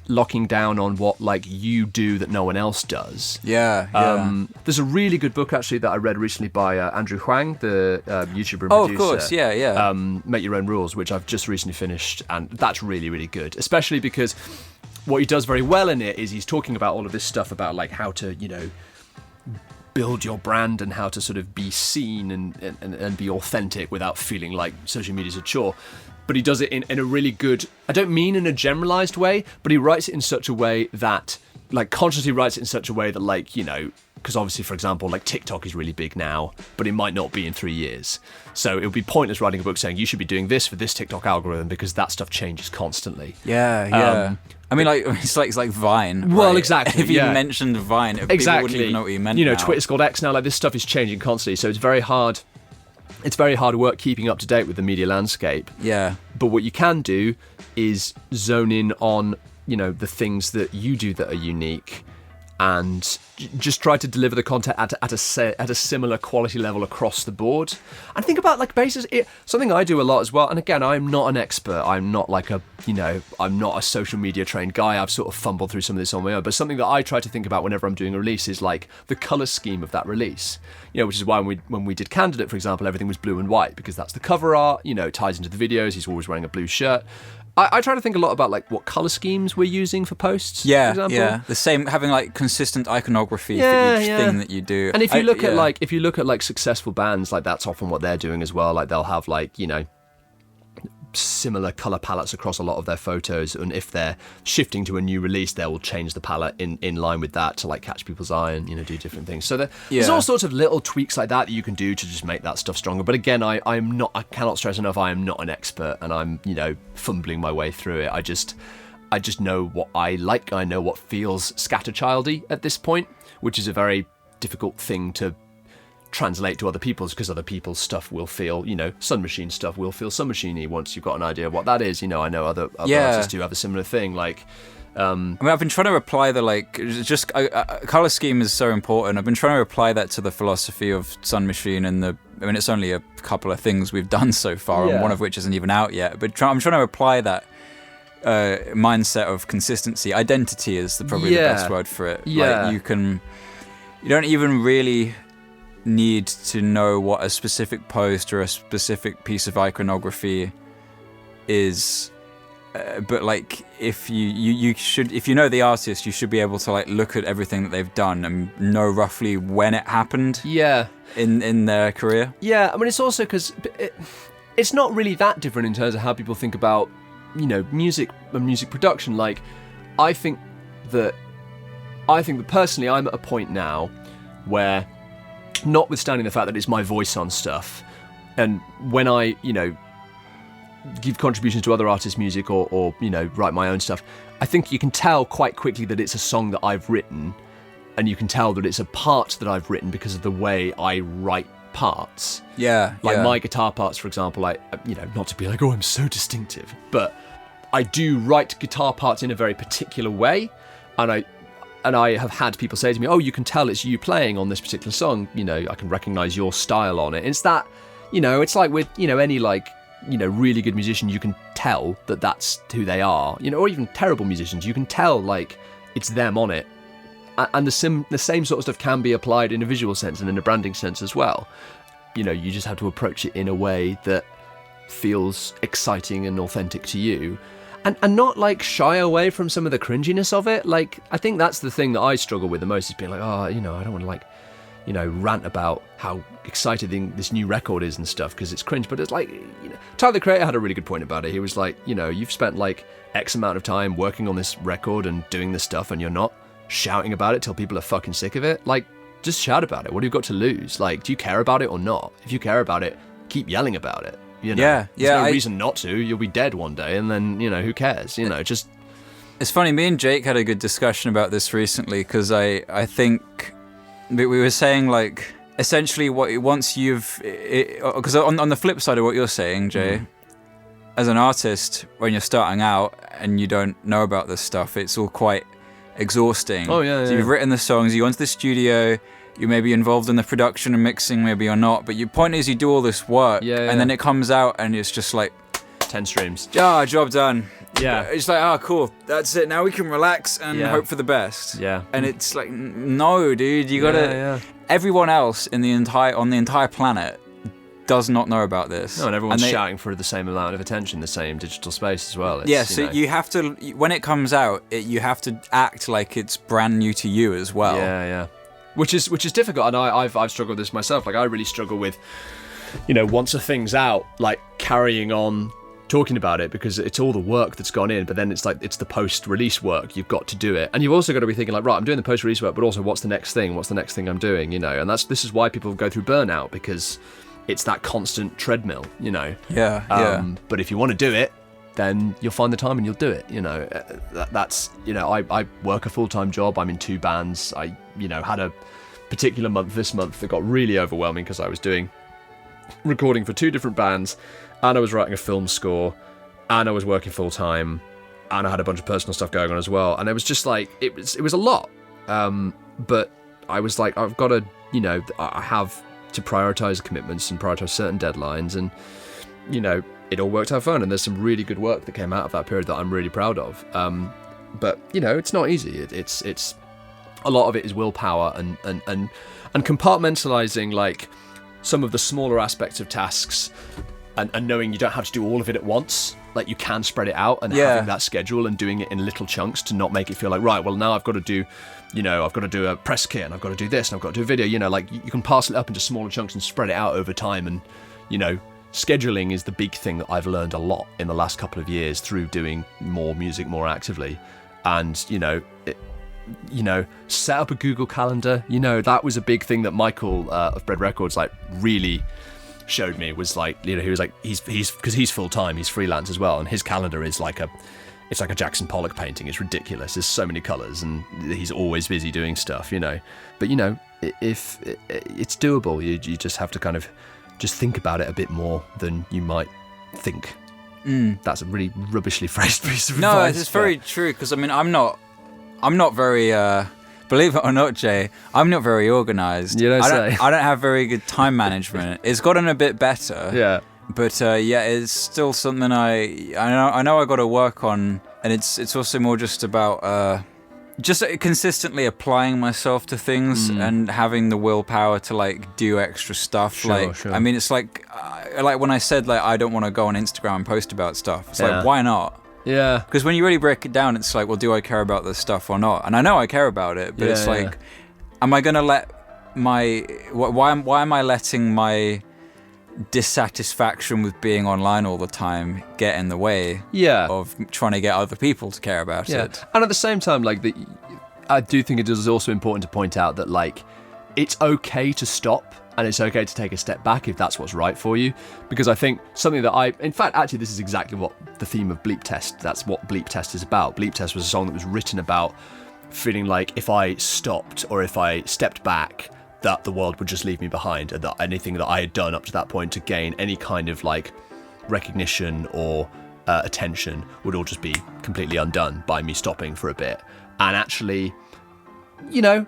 locking down on what like you do that no one else does. There's a really good book actually that I read recently by Andrew Huang, the YouTuber and producer. Of course, Make Your Own Rules, which I've just recently finished, and that's really, really good, especially because what he does very well in it is he's talking about all of this stuff about like how to, you know, build your brand and how to sort of be seen and be authentic without feeling like social media is a chore. But he does it in a really good, I don't mean in a generalized way, but he writes it in such a way that, like, consciously writes it in such a way that, like, you know, because obviously, for example, like TikTok is really big now, but it might not be in 3 years. So it would be pointless writing a book saying you should be doing this for this TikTok algorithm, because that stuff changes constantly. I mean, like, it's like Vine. Well, right? exactly. If you mentioned Vine, people wouldn't even know what you meant. You know, now. Twitter's called X now. Like, this stuff is changing constantly, so it's very hard. It's very hard work keeping up to date with the media landscape. Yeah. But what you can do is zone in on, you know, the things that you do that are unique, and just try to deliver the content at a similar quality level across the board. And think about, like, something I do a lot as well. And again, I'm not an expert. I'm not like I'm not a social media trained guy. I've sort of fumbled through some of this on my own. But something that I try to think about whenever I'm doing a release is like the color scheme of that release. You know, which is why when we did Candidate, for example, everything was blue and white, because that's the cover art. You know, it ties into the videos. He's always wearing a blue shirt. I try to think a lot about like what color schemes we're using for posts. For example. The same, having like consistent iconography for each thing that you do. And if you look at like successful bands, like that's often what they're doing as well. Like they'll have like, you know, similar color palettes across a lot of their photos, and if they're shifting to a new release, they will change the palette in line with that to like catch people's eye and, you know, do different things. So there's all sorts of little tweaks like that you can do to just make that stuff stronger. But again, I cannot stress enough, I am not an expert, and I'm, you know, fumbling my way through it. I just know what I like. I know what feels ScatterChildy at this point, which is a very difficult thing to translate to other people's, because other people's stuff will feel, Sun Machine stuff will feel Sun Machine-y once you've got an idea of what that is. I know other artists do have a similar thing. Like, I mean, I've been trying to apply color scheme is so important. I've been trying to apply that to the philosophy of Sun Machine and it's only a couple of things we've done so far, and one of which isn't even out yet. But I'm trying to apply that mindset of consistency. Identity is probably the best word for it. Yeah. Like you don't even really need to know what a specific post or a specific piece of iconography is, but like if if you know the artist, you should be able to like look at everything that they've done and know roughly when it happened in their career. I mean, it's also because it's not really that different in terms of how people think about music and music production. Like, I think that personally I'm at a point now where, notwithstanding the fact that it's my voice on stuff, and when I, give contributions to other artists' music or write my own stuff, I think you can tell quite quickly that it's a song that I've written, and you can tell that it's a part that I've written because of the way I write parts. My guitar parts, for example, not to be like, oh, I'm so distinctive, but I do write guitar parts in a very particular way, and I have had people say to me, oh, you can tell it's you playing on this particular song, I can recognize your style on it. And it's that, it's like with, any really good musician, you can tell that that's who they are, or even terrible musicians, you can tell like it's them on it. And the same sort of stuff can be applied in a visual sense and in a branding sense as well. You just have to approach it in a way that feels exciting and authentic to you. And not like shy away from some of the cringiness of it. Like, I think that's the thing that I struggle with the most, is being like, oh, I don't want to like, rant about how excited this new record is and stuff because it's cringe. But it's like, Tyler the Creator had a really good point about it. He was like, you've spent like X amount of time working on this record and doing this stuff, and you're not shouting about it till people are fucking sick of it. Like, just shout about it. What have you got to lose? Like, do you care about it or not? If you care about it, keep yelling about it. There's no reason not to. You'll be dead one day, and then who cares? Just. It's funny. Me and Jake had a good discussion about this recently, because I think we were saying like essentially once you've, because on the flip side of what you're saying, Jay, as an artist, when you're starting out and you don't know about this stuff, it's all quite exhausting. Oh yeah. So you've written the songs, you go into the studio. You may be involved in the production and mixing, maybe you're not, but your point is you do all this work, and then it comes out and it's just like 10 streams. Job done. Yeah. It's like, oh, cool, that's it. Now we can relax and hope for the best. Yeah. And it's like, no, dude, you gotta. Everyone else on the entire planet does not know about this. No, and everyone's shouting for the same amount of attention, the same digital space as well. So you have to, when it comes out, you have to act like it's brand new to you as well. Yeah. Which is difficult, and I've struggled with this myself. Like, I really struggle with, once a thing's out, like carrying on talking about it, because it's all the work that's gone in, but then it's like it's the post-release work. You've got to do it, and you've also got to be thinking like, right, I'm doing the post-release work, but also what's the next thing? What's the next thing I'm doing? And this is why people go through burnout, because it's that constant treadmill. But if you want to do it, then you'll find the time and you'll do it. That's I work a full-time job. I'm in 2 bands. I had a particular month this month that got really overwhelming because I was doing recording for 2 different bands, and I was writing a film score, and I was working full-time, and I had a bunch of personal stuff going on as well, and it was just like it was a lot. But I was like, I've got to I have to prioritize commitments and prioritize certain deadlines, and it all worked out fine, and there's some really good work that came out of that period that I'm really proud of. But it's not easy. It's a lot of it is willpower and compartmentalizing like some of the smaller aspects of tasks, and knowing you don't have to do all of it at once. Like, you can spread it out, and having that schedule and doing it in little chunks to not make it feel like, right, well, now I've got to do, I've got to do a press kit, and I've got to do this, and I've got to do a video. Like, you can parcel it up into smaller chunks and spread it out over time, and scheduling is the big thing that I've learned a lot in the last couple of years through doing more music more actively. And, set up a Google Calendar. That was a big thing that Michael of Bread Records like really showed me. Was like, he was like, he's because he's full time, he's freelance as well, and his calendar is like it's like a Jackson Pollock painting. It's ridiculous. There's so many colours, and he's always busy doing stuff, you know. But, you know, if it's doable, you just have to kind of just think about it a bit more than you might think. That's a really rubbishly phrased piece of advice. No, it's very true, because, I mean, I'm not very... believe it or not, Jay, I'm not very organised. You don't say. I don't have very good time management. It's gotten a bit better. Yeah. But it's still something I know I got to work on, and it's also more just about just consistently applying myself to things and having the willpower to like do extra stuff. Sure. I mean, it's like when I said like I don't want to go on Instagram and post about stuff. It's like, why not? Yeah. Because when you really break it down, it's like, well, do I care about this stuff or not? And I know I care about it, but it's like, am I going to let why am I letting my dissatisfaction with being online all the time get in the way of trying to get other people to care about it? And at the same time, like, I do think it is also important to point out that, like, it's okay to stop and it's okay to take a step back if that's what's right for you. Because I think something that in fact, actually, this is exactly what the theme of Bleep Test, that's what Bleep Test is about. Bleep Test was a song that was written about feeling like if I stopped or if I stepped back, that the world would just leave me behind, and that anything that I had done up to that point to gain any kind of like recognition or attention would all just be completely undone by me stopping for a bit. And actually, you know,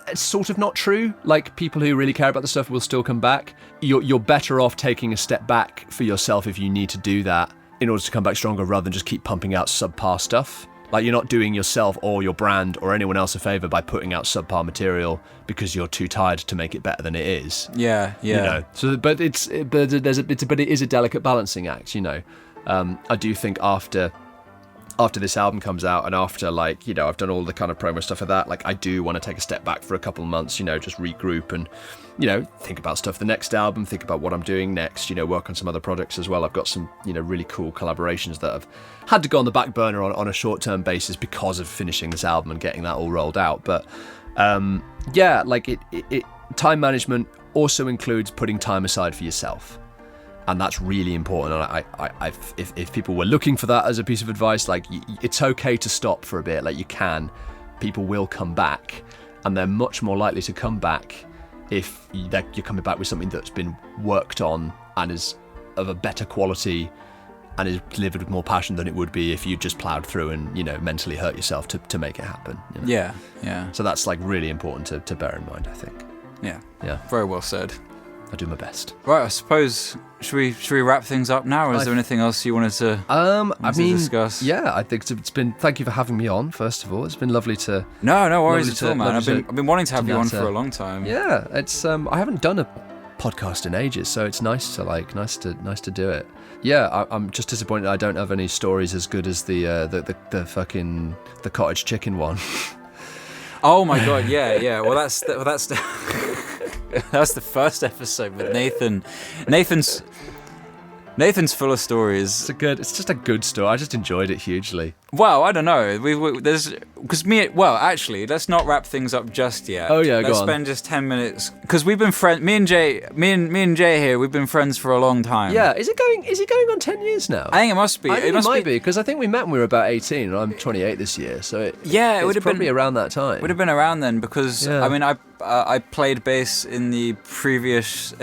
it's sort of not true. Like, people who really care about the stuff will still come back. You're better off taking a step back for yourself if you need to do that in order to come back stronger, rather than just keep pumping out subpar stuff. Like, you're not doing yourself or your brand or anyone else a favour by putting out subpar material because you're too tired to make it better than it is. Yeah. You know. So, but it is a delicate balancing act. You know, I do think after this album comes out and after, like, you know, I've done all the kind of promo stuff for that, like, I do want to take a step back for a couple of months. You know, just regroup and, you know, think about stuff for the next album, think about what I'm doing next, you know, work on some other projects as well. I've got some, you know, really cool collaborations that I've had to go on the back burner on a short-term basis because of finishing this album and getting that all rolled out. But, like, it time management also includes putting time aside for yourself. And that's really important. And if people were looking for that as a piece of advice, like, it's okay to stop for a bit. Like, you can. People will come back, and they're much more likely to come back if you're coming back with something that's been worked on and is of a better quality and is delivered with more passion than it would be if you just ploughed through and, you know, mentally hurt yourself to make it happen. You know? Yeah. So that's, like, really important to bear in mind, I think. Yeah. Very well said. I do my best. Right, I suppose, should we wrap things up now, or is there anything else you wanted to discuss? Yeah, I think it's been. Thank you for having me on. First of all, it's been lovely to. No worries at all, man. I've been wanting to have you on for a long time. Yeah, it's. I haven't done a podcast in ages, so it's nice to do it. Yeah, I'm just disappointed I don't have any stories as good as the fucking the cottage chicken one. Oh my god, yeah. Well, that's that's the first episode with Nathan. Nathan's full of stories. It's just a good story. I just enjoyed it hugely. Well, I don't know. Actually, let's not wrap things up just yet. Oh yeah, let's spend just 10 minutes because we've been friends. Me and Jay here. We've been friends for a long time. Yeah. Is it going on 10 years now? I think it must be. I think it might be because I think we met when we were about 18, and I'm 28 this year. So it would have probably been around that time. Would have been around then because I mean I played bass in the previous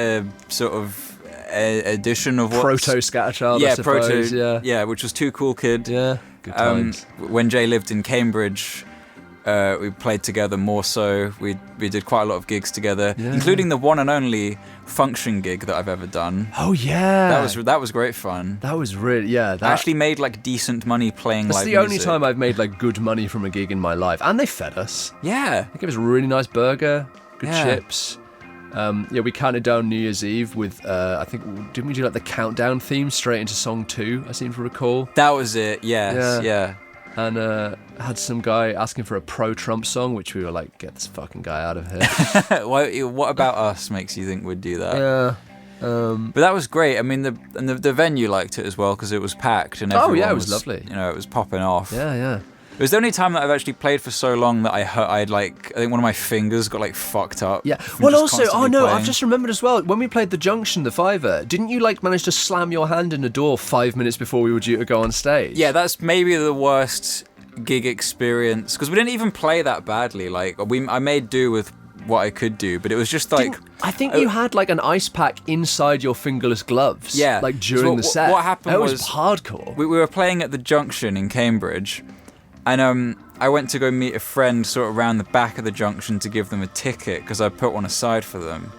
sort of edition of proto ScatterChild. I suppose. Yeah, which was Too Cool Kid. Yeah, good times. When Jay lived in Cambridge, we played together more so. We did quite a lot of gigs together, including the one and only function gig that I've ever done. Oh yeah, that was great fun. That was really I actually made like decent money playing live music. That's the only time I've made like good money from a gig in my life, and they fed us. Yeah, they gave us a really nice burger, good chips. We counted down New Year's Eve with, I think, didn't we do like the countdown theme straight into song 2, I seem to recall? That was it, yes, yeah. And had some guy asking for a pro-Trump song, which we were like, get this fucking guy out of here. What about us makes you think we'd do that? Yeah. But that was great. I mean, the venue liked it as well because it was packed and everyone it was lovely. You know, it was popping off. Yeah. It was the only time that I've actually played for so long that I think one of my fingers got like fucked up. Yeah. Well, also, playing. I've just remembered as well, when we played the Junction, the Fiver, didn't you like manage to slam your hand in a door 5 minutes before we were due to go on stage? Yeah, that's maybe the worst gig experience, because we didn't even play that badly. Like, I made do with what I could do, but it was just like... I think you had like an ice pack inside your fingerless gloves. Yeah. Like during the set. What happened that was hardcore. We were playing at the Junction in Cambridge, and I went to go meet a friend sort of around the back of the Junction to give them a ticket, because I put one aside for them.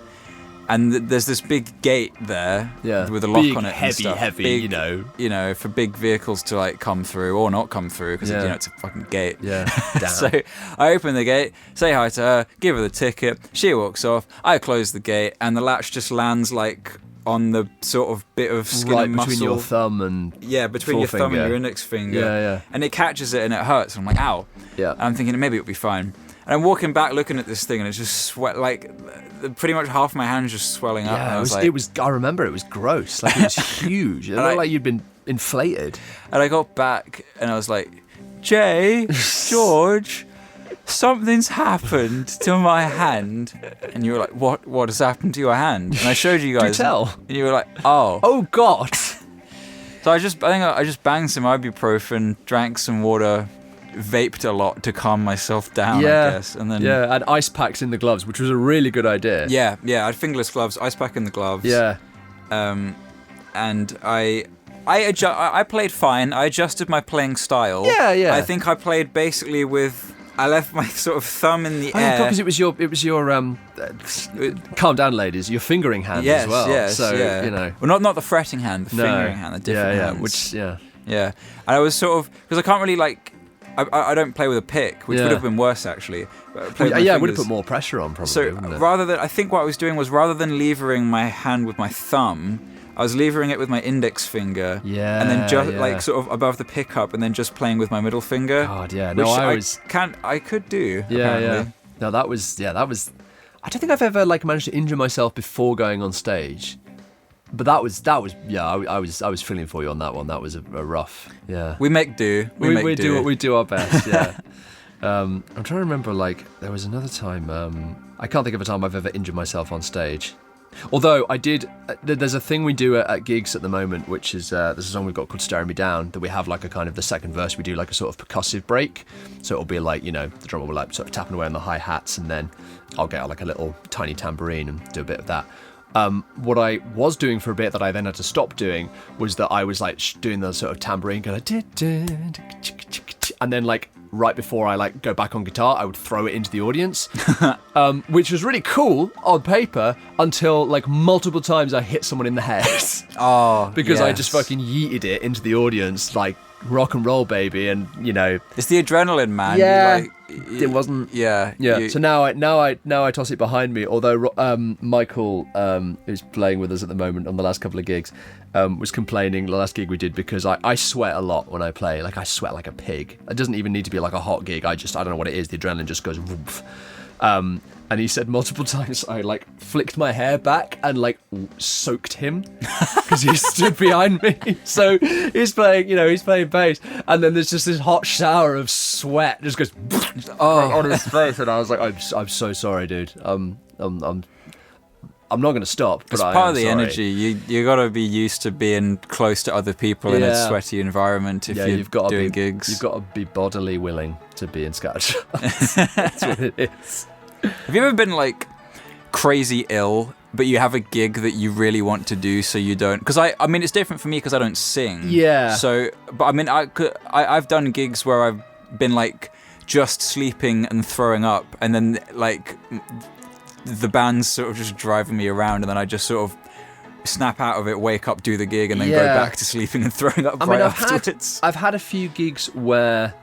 And there's this big gate there with a lock on it. Heavy, big, you know, for big vehicles to like come through or not come through, because it's a fucking gate. Yeah. Damn. So I open the gate, say hi to her, give her the ticket. She walks off. I close the gate, and the latch just lands like on the sort of bit of skin and muscle between your thumb and between your thumb and your index finger. Yeah. And it catches it and it hurts. I'm like, ow. Yeah. And I'm thinking maybe it'll be fine. And I'm walking back looking at this thing, and it's just sweat, like pretty much half my hand's just swelling up. Yeah, and it was. I remember it was gross. Like, it was huge. It looked like you'd been inflated. And I got back, and I was like, Jay, George, something's happened to my hand. And you were like, what has happened to your hand? And I showed you guys. Do tell. And you were like, oh God. So I think I just banged some ibuprofen, drank some water, vaped a lot to calm myself down, I guess. And then and ice packs in the gloves, which was a really good idea. Yeah, I had fingerless gloves, ice pack in the gloves. Yeah. And I played fine. I adjusted my playing style. Yeah. I think I played basically with... I left my sort of thumb in the air. Because it was your calm down, ladies, your fingering hand as well. Yes, so, yeah. you know. Well, not the fretting hand, the fingering hand, the different hands. Yeah. And I was sort of... Because I can't really, like... I don't play with a pick, which would have been worse, actually. It would have put more pressure on, probably. So rather than... I think what I was doing was, rather than levering my hand with my thumb, I was levering it with my index finger. Yeah. And then just, like, sort of above the pickup, and then just playing with my middle finger. God, yeah. No, I could do, Yeah, apparently. No, that was... I don't think I've ever, like, managed to injure myself before going on stage. But that was I was feeling for you on that one. That was a rough. Yeah. We make do. We do our best. Yeah. I'm trying to remember. Like, there was another time. I can't think of a time I've ever injured myself on stage. Although I did. There's a thing we do at gigs at the moment, which is there's a song we've got called "Staring Me Down" that we have like a kind of the second verse. We do like a sort of percussive break. So it'll be like, you know, the drummer will like sort of tapping away on the hi hats, and then I'll get out like a little tiny tambourine and do a bit of that. What I was doing for a bit that I then had to stop doing was that I was like doing the sort of tambourine going and then like right before I like go back on guitar, I would throw it into the audience, which was really cool on paper until like multiple times I hit someone in the head. Because I just fucking yeeted it into the audience like rock and roll, baby, and you know it's the adrenaline, man. Yeah. It wasn't. Yeah. So now I toss it behind me. Although Michael, who's playing with us at the moment on the last couple of gigs, was complaining the last gig we did because I sweat a lot when I play. Like I sweat like a pig. It doesn't even need to be like a hot gig. I don't know what it is. The adrenaline just goes woof. And he said multiple times I like flicked my hair back and like soaked him because he stood behind me. So he's playing bass, and then there's just this hot shower of sweat just goes on his face, and I was like, I'm so sorry, dude. I'm not going to stop. But it's part of the energy. You got to be used to being close to other people in a sweaty environment if you're doing gigs. You've got to be bodily willing to be in ScatterChild. That's what it is. Have you ever been like crazy ill, but you have a gig that you really want to do, so you don't? Because I mean, it's different for me because I don't sing. Yeah. So, but I mean, I've done gigs where I've been like just sleeping and throwing up, and then like the band's sort of just driving me around, and then I just sort of snap out of it, wake up, do the gig, and then go back to sleeping and throwing up afterwards. I've had a few gigs where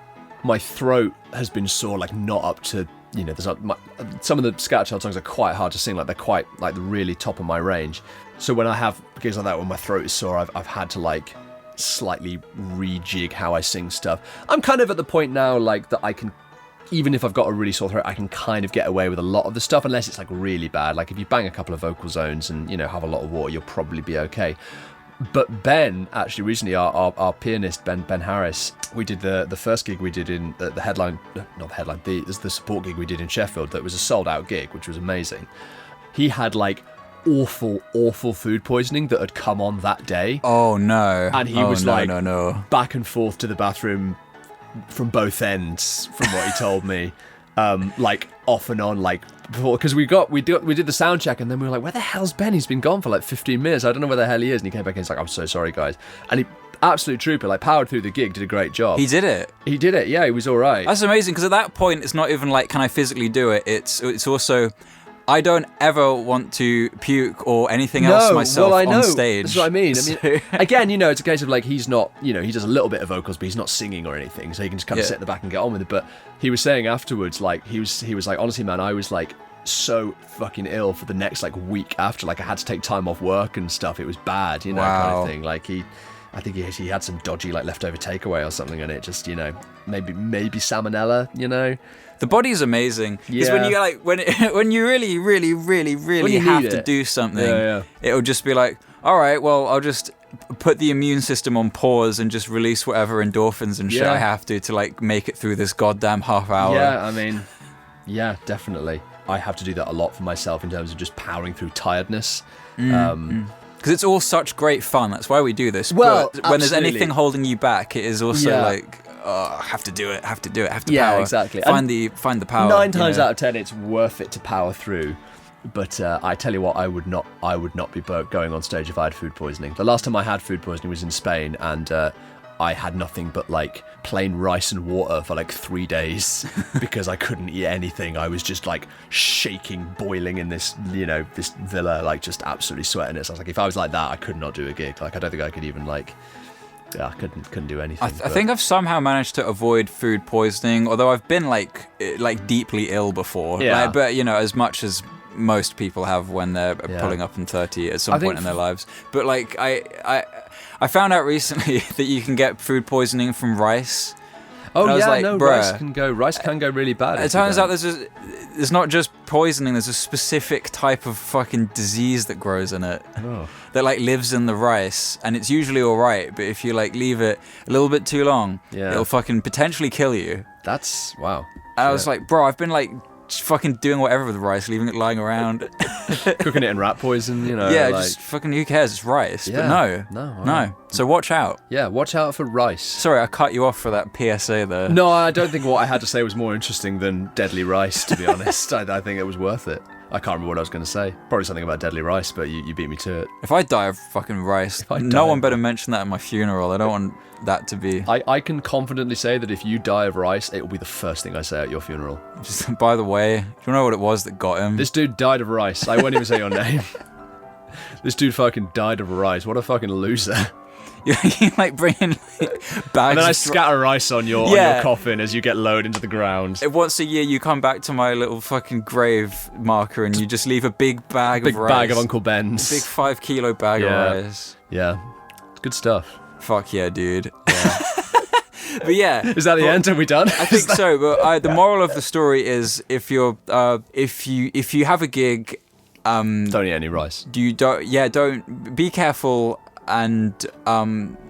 my throat has been sore, like not up to. You know, some of the ScatterChild songs are quite hard to sing, like they're quite like the really top of my range. So when I have gigs like that when my throat is sore, I've had to like slightly rejig how I sing stuff. I'm kind of at the point now like that I can, even if I've got a really sore throat, I can kind of get away with a lot of the stuff unless it's like really bad. Like if you bang a couple of vocal zones and, you know, have a lot of water, you'll probably be okay. But Ben, actually, recently, our pianist, Ben Harris, we did the first gig we did in the headline, not the headline, the support gig we did in Sheffield that was a sold-out gig, which was amazing. He had, like, awful food poisoning that had come on that day. Oh, no. And he was back and forth to the bathroom from both ends, from what he told me. Like, off and on, like, because we did the sound check, and then we were like, where the hell's Ben? He's been gone for like 15 minutes. I don't know where the hell he is. And he came back and he's like, I'm so sorry, guys. And he, absolute trooper, like, powered through the gig, did a great job. He did it. Yeah, he was all right. That's amazing, because at that point, it's not even like, can I physically do it? It's also, I don't ever want to puke or anything else myself on stage. That's what I mean. Again, it's a case of like, he's not, he does a little bit of vocals, but he's not singing or anything, so he can just kind of sit in the back and get on with it. But he was saying afterwards, like, he was like, honestly, man, I was like so fucking ill for the next like week after. Like, I had to take time off work and stuff. It was bad, kind of thing. Like, I think he had some dodgy like leftover takeaway or something, and it just, maybe salmonella, The body's amazing. Because when you like when you really have to do something, it'll just be like, all right, well, I'll just put the immune system on pause and just release whatever endorphins and shit I have to like make it through this goddamn half hour. Yeah, I mean, yeah, definitely. I have to do that a lot for myself in terms of just powering through tiredness. Because it's all such great fun. That's why we do this. Well, but when there's anything holding you back, it is also like, oh, have to do it, have to power. Yeah, exactly. Find the power. 9 times out of 10, it's worth it to power through. But I tell you what, I would not be going on stage if I had food poisoning. The last time I had food poisoning was in Spain, and I had nothing but like plain rice and water for like 3 days because I couldn't eat anything. I was just like shaking, boiling in this, this villa, like just absolutely sweating it. So I was like, if I was like that, I could not do a gig. Like, I don't think I could even like, I couldn't do anything. I think I've somehow managed to avoid food poisoning, although I've been like deeply ill before. Yeah. Like, but as much as most people have when they're pulling up in 30 at some point in their lives. But like I found out recently that you can get food poisoning from rice. Oh yeah, rice can go really bad. It turns out there's not just poisoning, there's a specific type of fucking disease that grows in it that like lives in the rice, and it's usually alright, but if you like leave it a little bit too long, it'll fucking potentially kill you. That's wow. And I was like, bro, I've been like just fucking doing whatever with the rice, leaving it lying around. Cooking it in rat poison, Yeah, like, just fucking who cares, it's rice. Yeah, but no. So watch out. Yeah, watch out for rice. Sorry, I cut you off for that PSA there. No, I don't think what I had to say was more interesting than deadly rice, to be honest. I think it was worth it. I can't remember what I was going to say. Probably something about deadly rice, but you beat me to it. If I die of fucking rice, no one better mention that at my funeral. I don't want that to be... I can confidently say that if you die of rice, it will be the first thing I say at your funeral. Just, by the way, do you know what it was that got him? This dude died of rice. I won't even say your name. This dude fucking died of rice. What a fucking loser. You like bringing like, bags. And then I scatter rice on your coffin as you get lowered into the ground. Once a year, you come back to my little fucking grave marker and you just leave a big bag of rice. Big bag of Uncle Ben's. A big 5 kilo bag of rice. Yeah. It's good stuff. Fuck yeah, dude. Yeah. But yeah. Is that the end? Are we done? I think so. But the moral of the story is if you have a gig, don't eat any rice. Don't be careful. And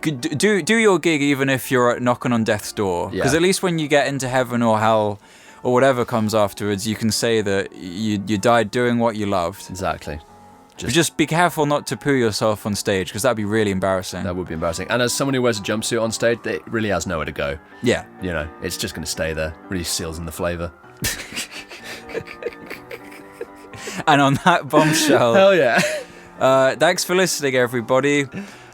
do your gig even if you're knocking on death's door, because at least when you get into heaven or hell or whatever comes afterwards, you can say that you died doing what you loved. Exactly. Just be careful not to poo yourself on stage, because that'd be really embarrassing. That would be embarrassing. And as someone who wears a jumpsuit on stage, it really has nowhere to go. Yeah. It's just going to stay there. Really seals in the flavour. And on that bombshell. Hell yeah. Thanks for listening, everybody.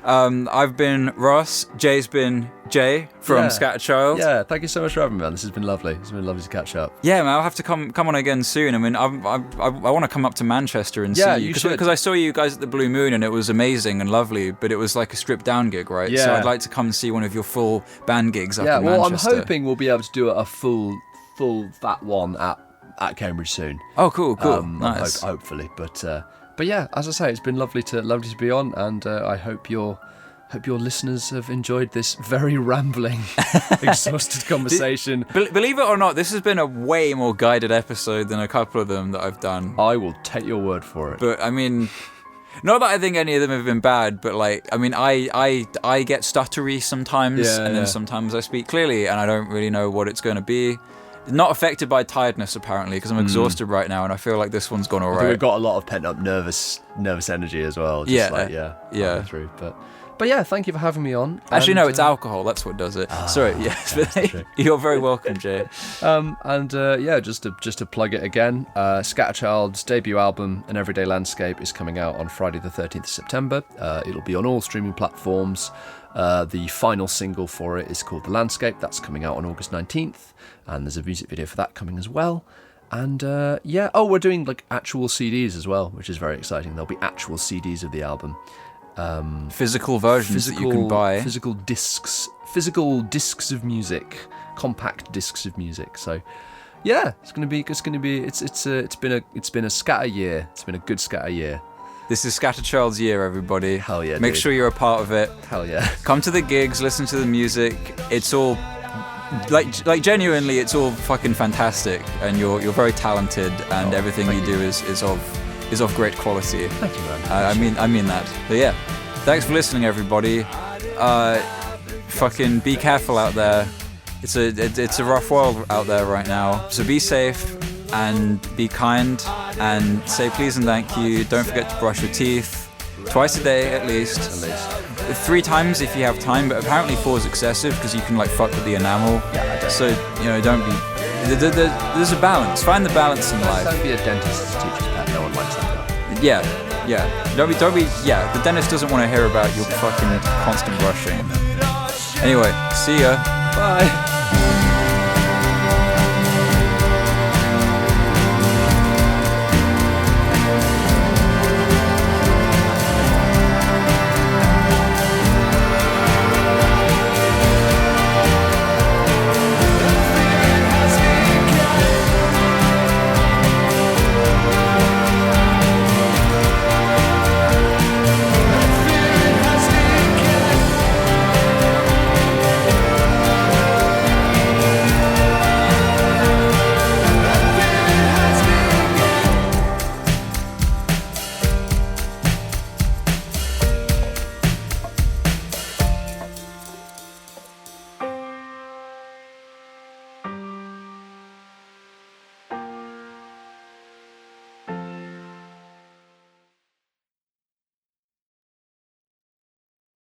I've been Ross. Jay's been Jay from ScatterChild. Yeah, thank you so much for having me, man. This has been lovely. It's been lovely to catch up. Yeah, man, I'll have to come on again soon. I mean, I want to come up to Manchester and see you. Because I saw you guys at the Blue Moon and it was amazing and lovely, but it was like a stripped down gig, right? Yeah. So I'd like to come and see one of your full band gigs up in Manchester. I'm hoping we'll be able to do a full fat one at Cambridge soon. Oh, cool. Nice. Hopefully, but yeah, as I say, it's been lovely to be on, and I hope your listeners have enjoyed this very rambling, exhausted conversation. Believe it or not, this has been a way more guided episode than a couple of them that I've done. I will take your word for it. But I mean, Not that I think any of them have been bad, but like, I mean, I get stuttery sometimes, and then sometimes I speak clearly, and I don't really know what it's going to be. Not affected by tiredness apparently, because I'm exhausted right now, and I feel like this one's gone all right. We've got a lot of pent up nervous energy as well. Just through, but yeah, thank you for having me on. Actually, no, it's alcohol. That's what does it. Sorry, yes, you're very welcome, Jay. Just to plug it again, ScatterChild's debut album, An Everyday Landscape, is coming out on Friday the 13th of September. It'll be on all streaming platforms. The final single for it is called The Landscape. That's coming out on August 19th, and there's a music video for that coming as well. And we're doing like actual CDs as well, which is very exciting. There'll be actual CDs of the album. Physical versions that you can buy. Physical discs of music, compact discs of music. So, yeah, it's been a scatter year. It's been a good scatter year. This is ScatterChild's year, everybody. Hell yeah! Make sure you're a part of it. Hell yeah! Come to the gigs, listen to the music. It's all like genuinely, it's all fucking fantastic, and you're very talented, and everything you do is of great quality. Thank you, man. I mean that. But yeah, thanks for listening, everybody. Fucking be careful out there. It's a rough world out there right now. So be safe and be kind and say please and thank you. Don't forget to brush your teeth twice a day at least. 3 times if you have time, but apparently 4 is excessive because you can like fuck with the enamel. Yeah, so don't be. There's a balance. Find the balance in life. Don't be a dentist's teacher's pet. No one likes that. Yeah. Don't be. Yeah, the dentist doesn't want to hear about your fucking constant brushing. Anyway, see ya. Bye.